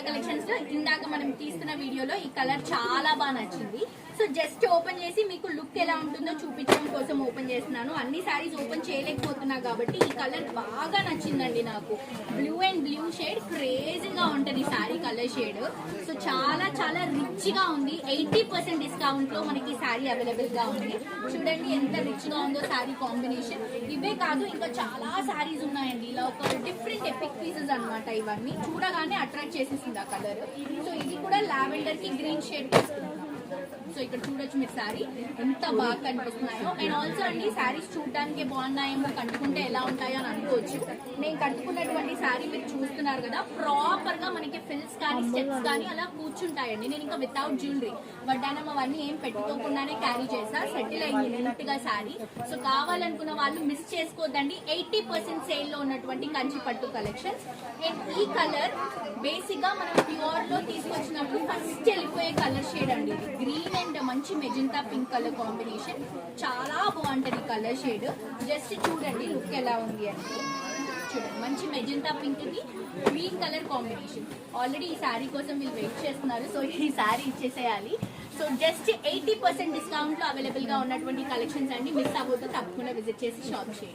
Collections లో ఇందాక మనం తీస్తున్న వీడియోలో ఈ కలర్ చాలా బాగా నచ్చింది. సో జస్ట్ ఓపెన్ చేసి మీకు లుక్ ఎలా ఉంటుందో చూపించడం కోసం ఓపెన్ చేస్తున్నాను. అన్ని సారీస్ ఓపెన్ చేయలేకపోతున్నా కాబట్టి ఈ కలర్ బాగా నచ్చిందండి నాకు. బ్లూ అండ్ బ్లూ షేడ్ క్రేజీగా ఉంటుంది ఈ సారీ కలర్ షేడ్. సో చాలా చాలా రిచ్ గా ఉంది. 80% డిస్కౌంట్ లో మనకి సారీ అవైలబుల్ గా ఉంది. చూడండి ఎంత రిచ్ గా ఉందో సారీ కాంబినేషన్. ఇవే కాదు ఇంకా చాలా సారీస్ ఉన్నాయండి. ఇలా ఒక డిఫరెంట్ ఎపిక్ పీసెస్ అన్నమాట. ఇవన్నీ చూడగానే అట్రాక్ట్ చేసేసింది ఆ కలర్. సో ఇది కూడా లావెండర్ కి గ్రీన్ షేడ్ తీసుకుంటాం. సో ఇక్కడ చూడొచ్చు మీరు సారీ ఎంత బాగా కనిపిస్తున్నాయో. అండ్ ఆల్సో అండి సారీస్ చూడడానికి బాగున్నాయేమో, కట్టుకుంటే ఎలా ఉంటాయో అని అనుకోవచ్చు. నేను కట్టుకున్నటువంటి సారీ మీరు చూస్తున్నారు కదా, ప్రాపర్ గా మనకి ఫిల్స్ కానీ స్టెప్స్ కానీ అలా కూర్చుంటాయండి. నేను ఇంకా వితౌట్ జ్యువెలరీ వడ్డానం అవన్నీ ఏం పెట్టుకోకుండానే క్యారీ చేసా. సెటిల్ అయ్యింది నీట్ గా సారీ. సో కావాలనుకున్న వాళ్ళు మిస్ చేసుకోవద్దండి. 80% సేల్ లో ఉన్నటువంటి కంచి పట్టు కలెక్షన్స్. అండ్ ఈ కలర్ బేసిక్ గా మనం ప్యూర్ లో తీసుకొచ్చినప్పుడు ఫస్ట్ వెళ్ళిపోయే కలర్ షేడ్ అండి. ఇది గ్రీన్ అండ్ మంచి మెజెంటా పింక్ కలర్ కాంబినేషన్. చాలా బాగుంటది కలర్ షేడ్. జస్ట్ చూడండి లుక్ ఎలా ఉంది అంటే. చూడండి మంచి మెజెంటా పింక్ కి గ్రీన్ కలర్ కాంబినేషన్. ఆల్రెడీ ఈ శారీ కోసం వీళ్ళు వెయిట్ చేస్తున్నారు. సో ఈ శారీ ఇచ్చేసేయాలి. సో జస్ట్ 80% డిస్కౌంట్ లో అవైలబుల్ గా ఉన్నటువంటి కలెక్షన్స్ అండి. మిస్ అవ్వద్దు, తప్పకుండా విజిట్ చేసి షాప్ చేయండి.